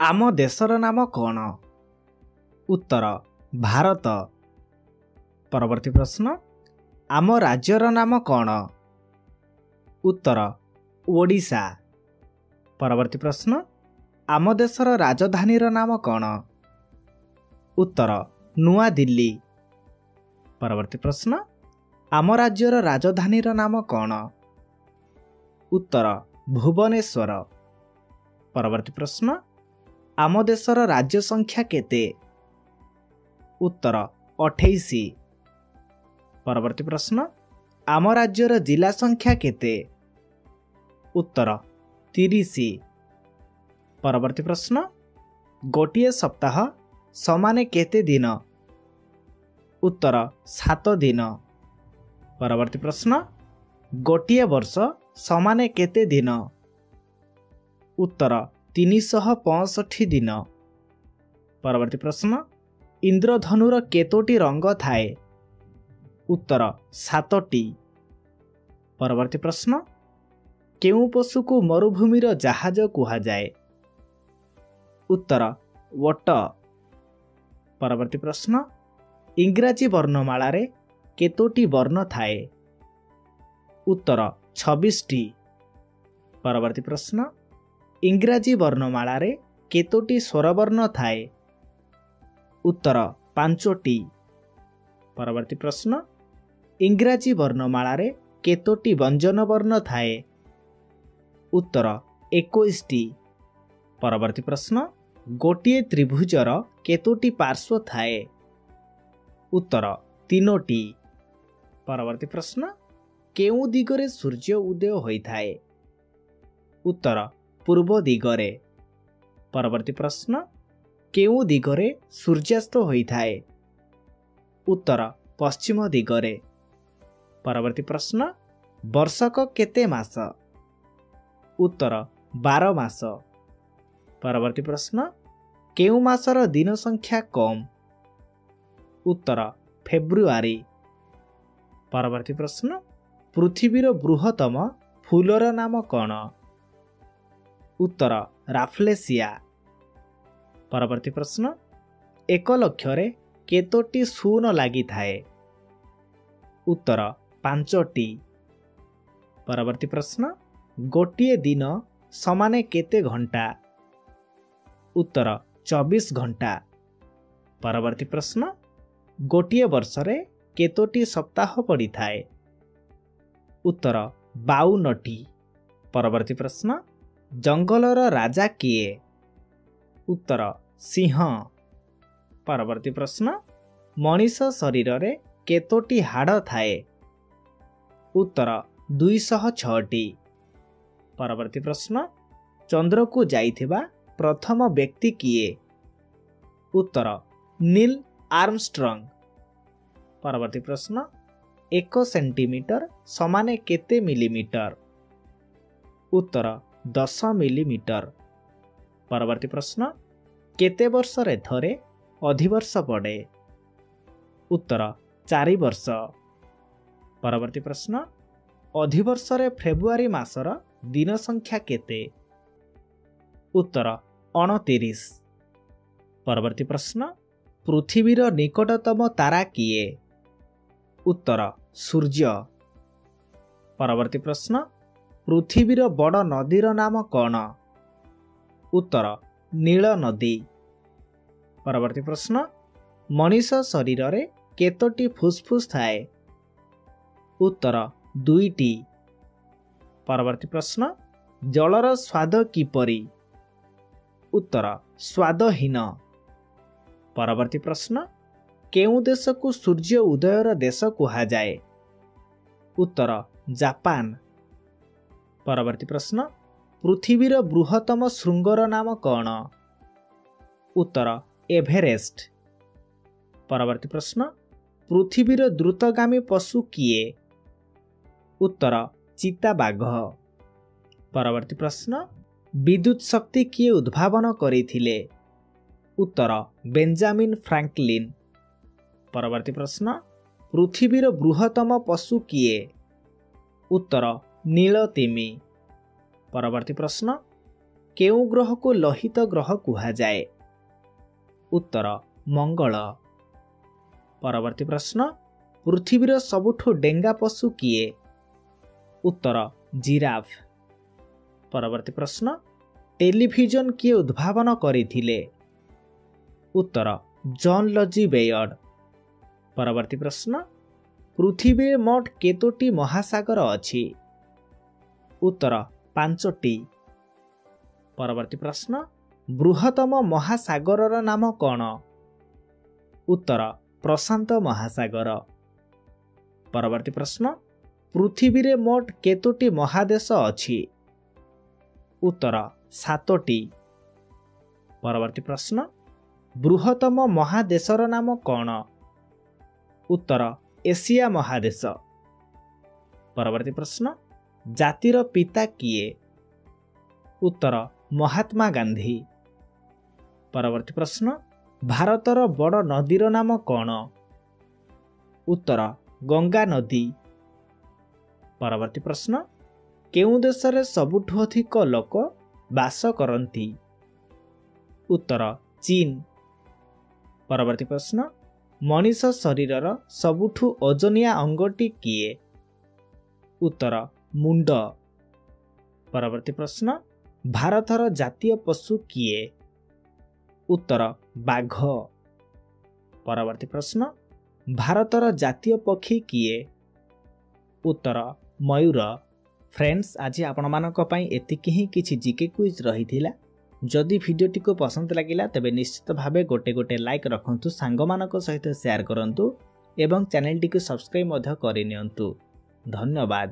आम देशर नाम कौन? उत्तर भारत। परवर्ती प्रश्न आम राज्यर नाम कौन? उत्तर ओडिशा। परवर्ती प्रश्न आम देशर राजधानीर नाम कौन? उत्तर नुआ दिल्ली। परवर्ती प्रश्न आम राज्यर राजधानीर नाम कौन? उत्तर भुवनेश्वर। परवर्ती प्रश्न आम देशर राज्य संख्या केते? उत्तर 28। परवर्ती प्रश्न आम राज्यर जिला संख्या केते? उत्तर 30। परवर्ती प्रश्न गोटिए सप्ताह समाने केते दिन? उत्तर 7 दिन। परवर्ती प्रश्न गोटिए वर्ष समाने केते दिन? उत्तर 365 दिन। परवर्ती प्रश्न इंद्रधनुर केतोटी रंग थाए? उत्तर 7टी। परवर्ती प्रश्न केउ पशु को मरुभूमिर जहाज कुहा जाए? उत्तर वट। परवर्ती प्रश्न इंग्राजी वर्णमाला रे केतोटी वर्ण थाए? उत्तर 26टी। परवर्ती प्रश्न इंग्राजी वर्णमाला रे केतोटी स्वरवर्ण थाए? उत्तर 5टी। परवर्ती प्रश्न इंग्राजी वर्णमाला रे केतोटी व्यंजन वर्ण थाए? उत्तर 21टी। परवर्ती प्रश्न गोटिए त्रिभुजर केतोटी पार्श्व थाए? उत्तर 3टी। परवर्ती प्रश्न केउ दिगरे सूर्य उदय होइथाए? उत्तर पूर्व दिगरे। परवर्ती प्रश्न केउ दिगरे सूर्यास्त होइथाए? उत्तर पश्चिम दिगरे। परवर्ती प्रश्न वर्षक केते मास? उत्तर 12 मास। परवर्ती प्रश्न केउ मासर दिन संख्या कम? उत्तर फेब्रुआरी। परवर्ती प्रश्न पृथ्वीर बृहत्तम फूलर नाम कौन? उत्तर राफ्लेसिया। परवर्ती प्रश्न 1 लक्षरे केतोटी शून लागि थाए? उत्तर 5टी। परवर्ती प्रश्न गोटिए दिन समाने केते घंटा? उत्तर 24 घंटा। परवर्ती प्रश्न गोटिए वर्षरे केतोटी सप्ताह पड़ी थाए? उत्तर 52टी। परवर्ती प्रश्न जंगलर राजा किए? उत्तर सिंह। परवर्ती प्रश्न मनीष शरीर रे केतोटी हाड़ थाए? उत्तर 206टी। परवर्ती प्रश्न चंद्र को जाइथिबा प्रथम व्यक्ति किए? उत्तर नील आर्मस्ट्रंग। परवर्ती प्रश्न 1 सेंटीमीटर समाने केते मिलीमीटर? उत्तर 10 मिलीमीटर। परवर्ती प्रश्न केते वर्षरे थरे अधिवर्ष पड़े? उत्तर 4 वर्ष। परवर्ती प्रश्न अधिवर्षरे फेब्रुआरी मासर दिन संख्या केते? उत्तर 29। परवर्ती प्रश्न पृथ्वीर निकटतम तारा किए? उत्तर सूर्य। परवर्ती प्रश्न पृथ्वीर बड़ नदीर नाम कौन? उत्तर नील नदी। परवर्ती प्रश्न मनीष शरीर रे केतोटी फुसफुस थाए? उत्तर 2टी। परवर्ती प्रश्न जलर स्वाद किपरि? उत्तर स्वादहीन। परवर्ती प्रश्न केउ देश को सूर्य उदयर देश कुहा जाए? उत्तर जापान। परवर्ती प्रश्न पृथ्वीर बृहत्तम शृंगर नाम कौन? उत्तर एभरेस्ट। परवर्ती प्रश्न पृथ्वीर द्रुतगामी पशु किए? उत्तर चिताबाघ। परवर्ती प्रश्न विद्युत शक्ति किए उद्भावन करिथिले? उत्तर बेंजामिन फ्रैंकलिन। परवर्ती प्रश्न पृथ्वीर बृहत्तम पशु किए? उत्तर नीलतिमी। परवर्ती प्रश्न କେଉଁ ଗ୍ରହକୁ ଲୋହିତ ଗ୍ରହ କୁହାଯାଏ? ଉତ୍ତର ମଙ୍ଗଳ। ପରବର୍ତ୍ତୀ ପ୍ରଶ୍ନ, ପୃଥିବୀର ସବୁଠୁ ଡେଙ୍ଗା ପଶୁ କିଏ? ଉତ୍ତର ଜିରାଫ। ପରବର୍ତ୍ତୀ ପ୍ରଶ୍ନ, ଟେଲିଭିଜନ କିଏ ଉଦ୍ଭାବନ କରିଥିଲେ? ଉତ୍ତର ଜନ୍ ଲଜି ବେୟର୍ଡ। ପରବର୍ତ୍ତୀ ପ୍ରଶ୍ନ, ପୃଥିବୀରେ ମୋଟ କେତୋଟି ମହାସାଗର ଅଛି? ଉତ୍ତର 5ଟି। ପରବର୍ତ୍ତୀ ପ୍ରଶ୍ନ, ବୃହତ୍ତମ ମହାସାଗରର ନାମ କ'ଣ? ଉତ୍ତର ପ୍ରଶାନ୍ତ ମହାସାଗର। ପରବର୍ତ୍ତୀ ପ୍ରଶ୍ନ, ପୃଥିବୀରେ ମୋଟ କେତୋଟି ମହାଦେଶ ଅଛି? ଉତ୍ତର 7ଟି। ପରବର୍ତ୍ତୀ ପ୍ରଶ୍ନ, ବୃହତ୍ତମ ମହାଦେଶର ନାମ କ'ଣ? ଉତ୍ତର ଏସିଆ ମହାଦେଶ। ପରବର୍ତ୍ତୀ ପ୍ରଶ୍ନ, ଜାତିର ପିତା କିଏ? ଉତ୍ତର ମହାତ୍ମା ଗାନ୍ଧୀ। ପରବର୍ତ୍ତୀ ପ୍ରଶ୍ନ, ଭାରତର ବଡ଼ ନଦୀର ନାମ କ'ଣ? ଉତ୍ତର ଗଙ୍ଗା ନଦୀ। ପରବର୍ତ୍ତୀ ପ୍ରଶ୍ନ, କେଉଁ ଦେଶରେ ସବୁଠୁ ଅଧିକ ଲୋକ ବାସ କରନ୍ତି? ଉତ୍ତର ଚୀନ। ପରବର୍ତ୍ତୀ ପ୍ରଶ୍ନ, ମଣିଷ ଶରୀରର ସବୁଠୁ ଓଜନିଆ ଅଙ୍ଗଟି କିଏ? ଉତ୍ତର ମୁଣ୍ଡ। ପରବର୍ତ୍ତୀ ପ୍ରଶ୍ନ, ଭାରତର ଜାତୀୟ ପଶୁ କିଏ? ଉତ୍ତର ବାଘ। ପରବର୍ତ୍ତୀ ପ୍ରଶ୍ନ, ଭାରତର ଜାତୀୟ ପକ୍ଷୀ କିଏ? ଉତ୍ତର ମୟୂର। ଫ୍ରେଣ୍ଡସ୍, ଆଜି ଆପଣମାନଙ୍କ ପାଇଁ ଏତିକି ହିଁ କିଛି ଜିକେ କ୍ୱିଜ୍ ରହିଥିଲା। ଯଦି ଭିଡ଼ିଓଟିକୁ ପସନ୍ଦ ଲାଗିଲା ତେବେ ନିଶ୍ଚିତ ଭାବେ ଗୋଟେ ଲାଇକ୍ ରଖନ୍ତୁ, ସାଙ୍ଗମାନଙ୍କ ସହିତ ସେୟାର କରନ୍ତୁ ଏବଂ ଚ୍ୟାନେଲଟିକୁ ସବସ୍କ୍ରାଇବ୍ ମଧ୍ୟ କରିନିଅନ୍ତୁ। ଧନ୍ୟବାଦ।